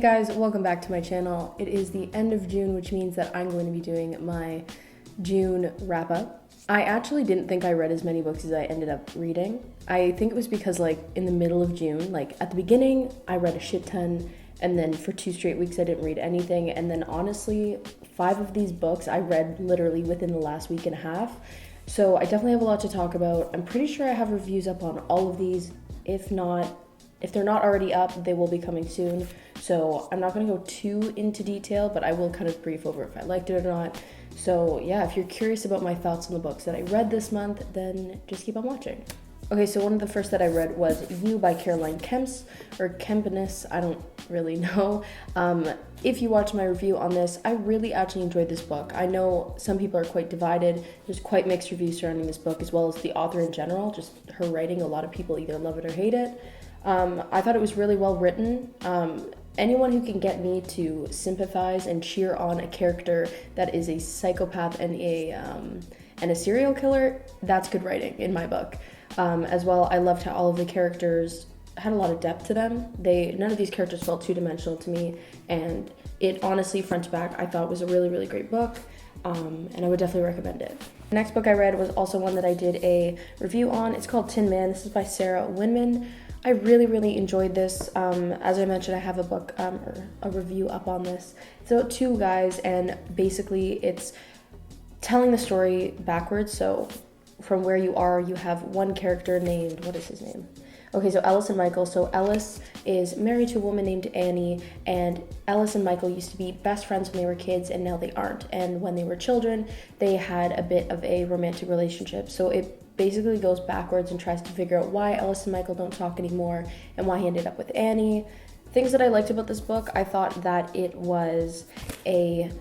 guys, welcome back to my channel. It is the end of June, which means that I'm going to be doing my June wrap up. I actually didn't think I read as many books as I ended up reading. I think it was because in the middle of June, at the beginning, I read a shit ton, and then for 2 straight weeks I didn't read anything, and then honestly, 5 of these books I read literally within the last week and a half. So I definitely have a lot to talk about. I'm pretty sure I have reviews up on all of these. If they're not already up, they will be coming soon. So I'm not going to go too into detail, but I will kind of brief over if I liked it or not. So yeah, if you're curious about my thoughts on the books that I read this month, then just keep on watching. Okay, so one of the first that I read was You by Caroline Kemps, or Kempenis, I don't really know. If you watched my review on this, I really actually enjoyed this book. I know some people are quite divided. There's quite mixed reviews surrounding this book, as well as the author in general, just her writing. A lot of people either love it or hate it. I thought it was really well written. Anyone who can get me to sympathize and cheer on a character that is a psychopath and a serial killer, that's good writing in my book. As well, I loved how all of the characters had a lot of depth to them. None of these characters felt two-dimensional to me, and it honestly, front to back, I thought was a really, really great book, and I would definitely recommend it. The next book I read was also one that I did a review on. It's called Tin Man. This is by Sarah Winman. I really, really enjoyed this. As I mentioned, I have a book or a review up on this. It's about 2 guys, and basically it's telling the story backwards. So from where you are, you have one character named, what is his name? Okay, so Ellis and Michael. So Ellis is married to a woman named Annie, and Ellis and Michael used to be best friends when they were kids, and now they aren't. And when they were children, they had a bit of a romantic relationship. So it basically goes backwards and tries to figure out why Ellis and Michael don't talk anymore and why he ended up with Annie. Things that I liked about this book, I thought that it was a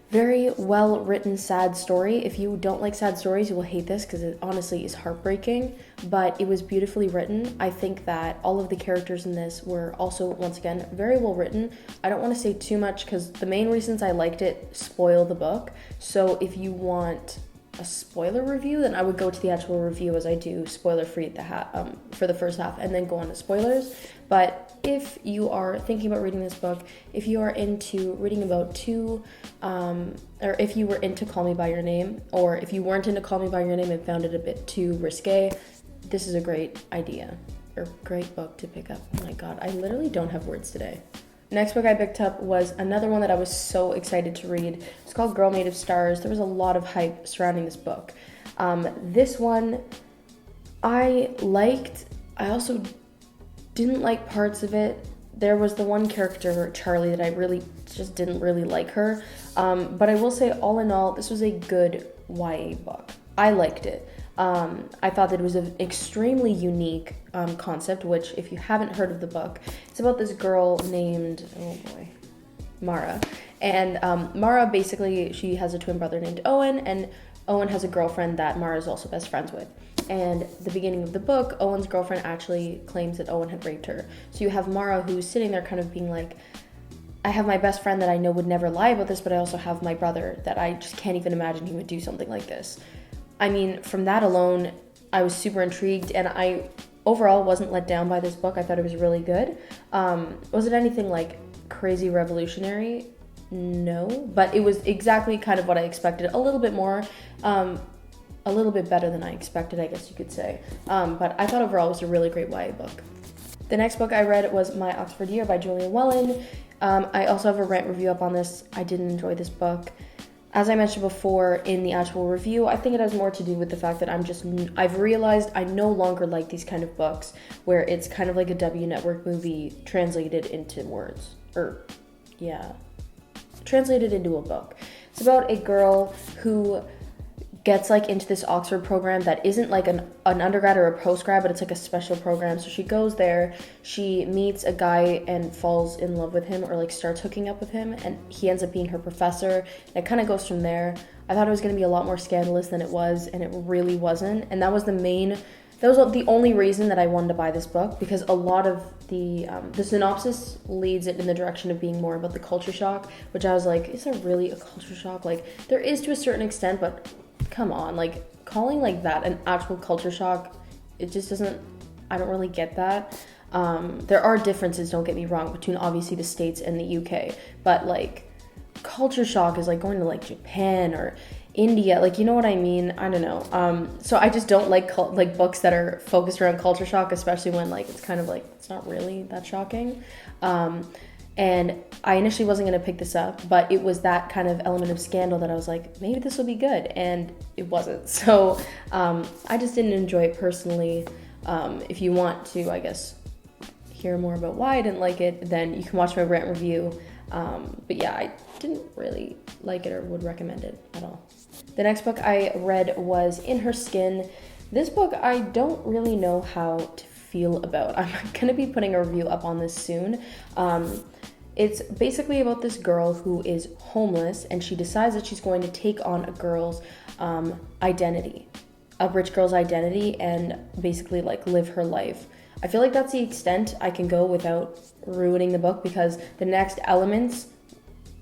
very well-written sad story. If you don't like sad stories, you will hate this because it honestly is heartbreaking, but it was beautifully written. I think that all of the characters in this were also, once again, very well written. I don't want to say too much because the main reasons I liked it spoil the book. So if you want a spoiler review, then I would go to the actual review as I do spoiler-free for the first half and then go on to spoilers. But if you are thinking about reading this book, if you are into reading about or if you were into Call Me By Your Name, or if you weren't into Call Me By Your Name and found it a bit too risque, this is a great idea, or great book to pick up. Oh my god, I literally don't have words today. Next book I picked up was another one that I was so excited to read. It's called Girl Made of Stars. There was a lot of hype surrounding this book. This one I liked. I also didn't like parts of it. There was the one character, Charlie, that I really just didn't really like her. But I will say, all in all, this was a good YA book. I liked it. I thought that it was an extremely unique concept, which, if you haven't heard of the book, it's about this girl named, Mara. And Mara, basically, she has a twin brother named Owen, and Owen has a girlfriend that Mara is also best friends with. And the beginning of the book, Owen's girlfriend actually claims that Owen had raped her. So you have Mara, who's sitting there kind of being like, I have my best friend that I know would never lie about this, but I also have my brother that I just can't even imagine he would do something like this. I mean, from that alone, I was super intrigued, and I overall wasn't let down by this book. I thought it was really good. Was it anything crazy revolutionary? No, but it was exactly kind of what I expected. A little bit more, a little bit better than I expected, I guess you could say. But I thought overall it was a really great YA book. The next book I read was My Oxford Year by Julia Welland. I also have a rant review up on this. I did enjoy this book. As I mentioned before in the actual review, I think it has more to do with the fact that I've realized I no longer like these kind of books where it's kind of like a W Network movie translated into words. Translated into a book. It's about a girl who gets into this Oxford program that isn't an undergrad or a postgrad, but it's a special program. So she goes there, she meets a guy and falls in love with him, or starts hooking up with him, and he ends up being her professor. And it kind of goes from there. I thought it was going to be a lot more scandalous than it was, and it really wasn't. And that was the only reason that I wanted to buy this book, because a lot of the synopsis leads it in the direction of being more about the culture shock, which I was like, is there really a culture shock? There is to a certain extent, but come on, calling that an actual culture shock, it just doesn't, I don't really get that. There are differences, don't get me wrong, between obviously the States and the UK, but like culture shock is like going to like Japan or India, like, you know what I mean? I don't know. So I just don't like like books that are focused around culture shock, especially when like it's kind of like it's not really that shocking. And I initially wasn't going to pick this up, but it was that kind of element of scandal that I was like, maybe this will be good, and it wasn't. So I just didn't enjoy it personally. If you want to, I guess, hear more about why I didn't like it, then you can watch my rant review. But yeah, I didn't really like it or would recommend it at all. The next book I read was In Her Skin. This book I don't really know how to feel about. I'm going to be putting a review up on this soon. It's basically about this girl who is homeless, and she decides that she's going to take on a girl's identity, a rich girl's identity, and basically like live her life. I feel like that's the extent I can go without ruining the book, because the next elements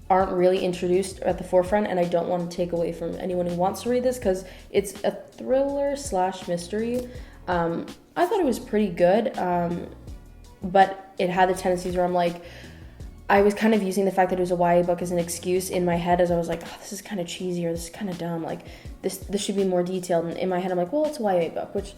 aren't really introduced at the forefront, and I don't want to take away from anyone who wants to read this because it's a thriller / mystery. I thought it was pretty good, but it had the tendencies where I'm like, I was kind of using the fact that it was a YA book as an excuse in my head, as I was like, oh, this is kind of cheesy, or this is kind of dumb, like this should be more detailed. And in my head I'm like, well, it's a YA book, which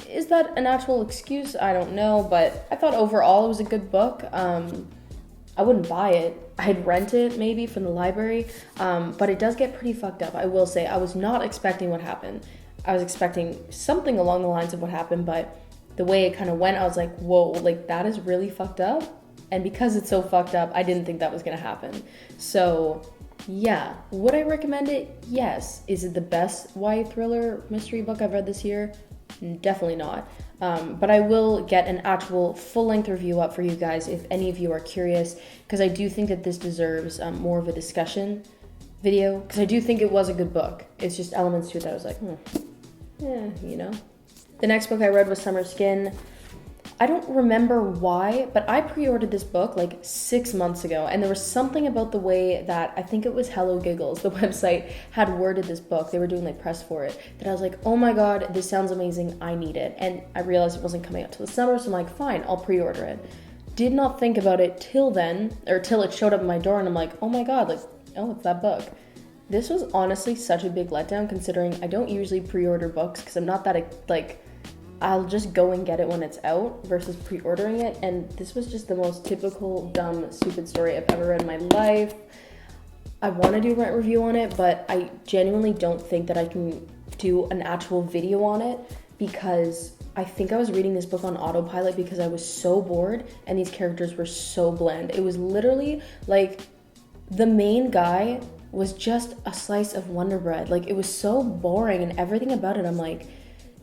is that an actual excuse? I don't know, but I thought overall it was a good book. I wouldn't buy it. I'd rent it maybe from the library, but it does get pretty fucked up. I will say I was not expecting what happened. I was expecting something along the lines of what happened, but the way it kind of went, I was like, whoa, like that is really fucked up. And because it's so fucked up, I didn't think that was gonna happen. So yeah, would I recommend it? Yes. Is it the best YA thriller mystery book I've read this year? Definitely not. But I will get an actual full-length review up for you guys if any of you are curious, because I do think that this deserves more of a discussion video, because I do think it was a good book. It's just elements to it that I was like, you know. The next book I read was Summer Skin. I don't remember why, but I pre-ordered this book like 6 months ago, and there was something about the way that, I think it was Hello Giggles, the website, had worded this book. They were doing like press for it, that I was like, oh my god, this sounds amazing, I need it. And I realized it wasn't coming out till the summer, so I'm like, fine, I'll pre-order it. Did not think about it till then, or till it showed up at my door, and I'm like, oh my god, like, oh, it's that book. This was honestly such a big letdown, considering I don't usually pre-order books, because I'm not that, like, I'll just go and get it when it's out versus pre-ordering it, and this was just the most typical, dumb, stupid story I've ever read in my life. I want to do a rent review on it, but I genuinely don't think that I can do an actual video on it, because I think I was reading this book on autopilot because I was so bored and these characters were so bland. It was literally like the main guy was just a slice of Wonder Bread. Like, it was so boring, and everything about it, I'm like,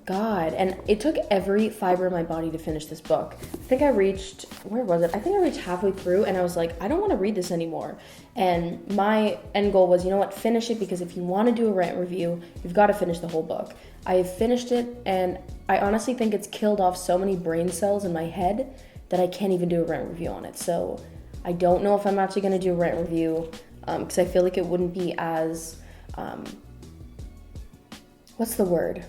God. And it took every fiber of my body to finish this book. I think I reached, where was it? I think I reached halfway through, and I was like, I don't want to read this anymore. And my end goal was, you know what, finish it, because if you want to do a rant review, you've got to finish the whole book. I have finished it, and I honestly think it's killed off so many brain cells in my head that I can't even do a rant review on it. So I don't know if I'm actually going to do a rant review, because I feel like it wouldn't be as, what's the word?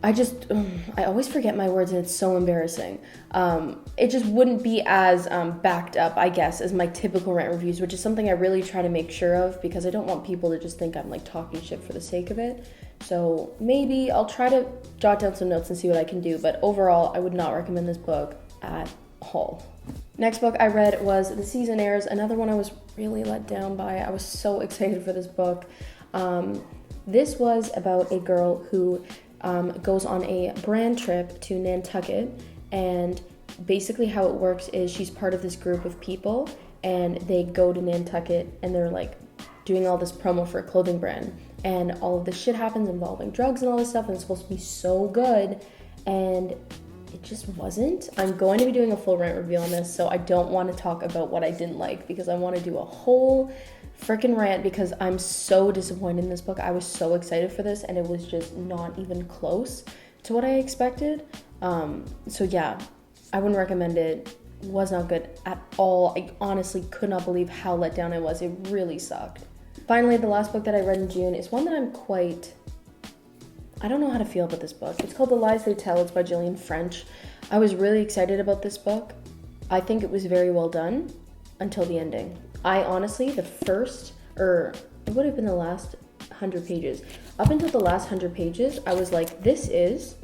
I always forget my words, and it's so embarrassing. It just wouldn't be as backed up, I guess, as my typical rant reviews, which is something I really try to make sure of, because I don't want people to just think I'm like talking shit for the sake of it. So maybe I'll try to jot down some notes and see what I can do, but overall, I would not recommend this book at all. Next book I read was The Seasonaires, another one I was really let down by. I was so excited for this book. This was about a girl who goes on a brand trip to Nantucket, and basically how it works is she's part of this group of people, and they go to Nantucket, and they're like doing all this promo for a clothing brand, and all of this shit happens involving drugs and all this stuff, and it's supposed to be so good, and it just wasn't. I'm going to be doing a full rant review on this, so I don't want to talk about what I didn't like, because I want to do a whole freaking rant, because I'm so disappointed in this book. I was so excited for this, and it was just not even close to what I expected. So yeah, I wouldn't recommend it. It was not good at all. I honestly could not believe how let down I was. It really sucked. Finally, the last book that I read in June is one that I don't know how to feel about this book. It's called The Lies They Tell. It's by Gillian French. I was really excited about this book. I think it was very well done until the ending. I honestly, it would have been the last 100 pages. Up until the last 100 pages, I was like, this is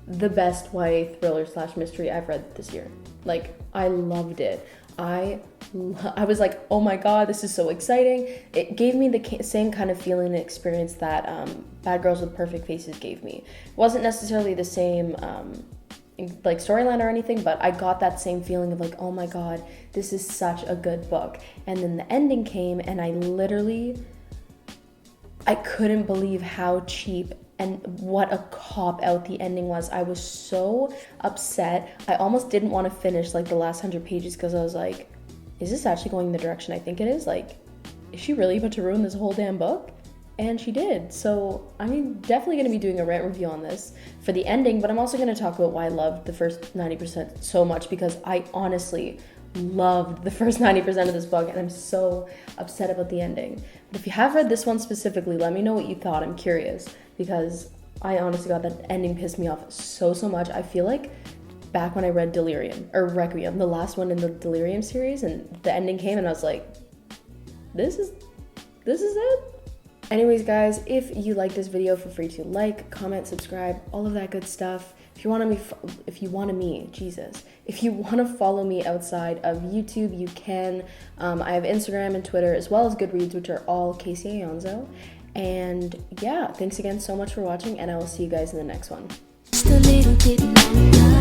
the best YA thriller / mystery I've read this year. Like, I loved it. I was like, oh my god, this is so exciting. It gave me the same kind of feeling and experience that Bad Girls with Perfect Faces gave me. It wasn't necessarily the same like storyline or anything, but I got that same feeling of like, oh my god, this is such a good book. And then the ending came, and I couldn't believe how cheap and what a cop out the ending was. I was so upset. I almost didn't want to finish like the last 100 pages because I was like, is this actually going the direction I think it is? Like, is she really about to ruin this whole damn book? And she did. So I'm definitely going to be doing a rant review on this for the ending, but I'm also going to talk about why I loved the first 90% so much, because I honestly loved the first 90% of this book, and I'm so upset about the ending. But if you have read this one specifically, let me know what you thought. I'm curious, because I honestly got that ending pissed me off so much. I feel like back when I read Requiem, the last one in the Delirium series, and the ending came and I was like, this is it? Anyways, guys, if you like this video, feel free to like, comment, subscribe, all of that good stuff. If you want to follow me outside of YouTube, you can. I have Instagram and Twitter, as well as Goodreads, which are all Casey Aonso. And yeah, thanks again so much for watching, and I will see you guys in the next one. Just a little bit longer.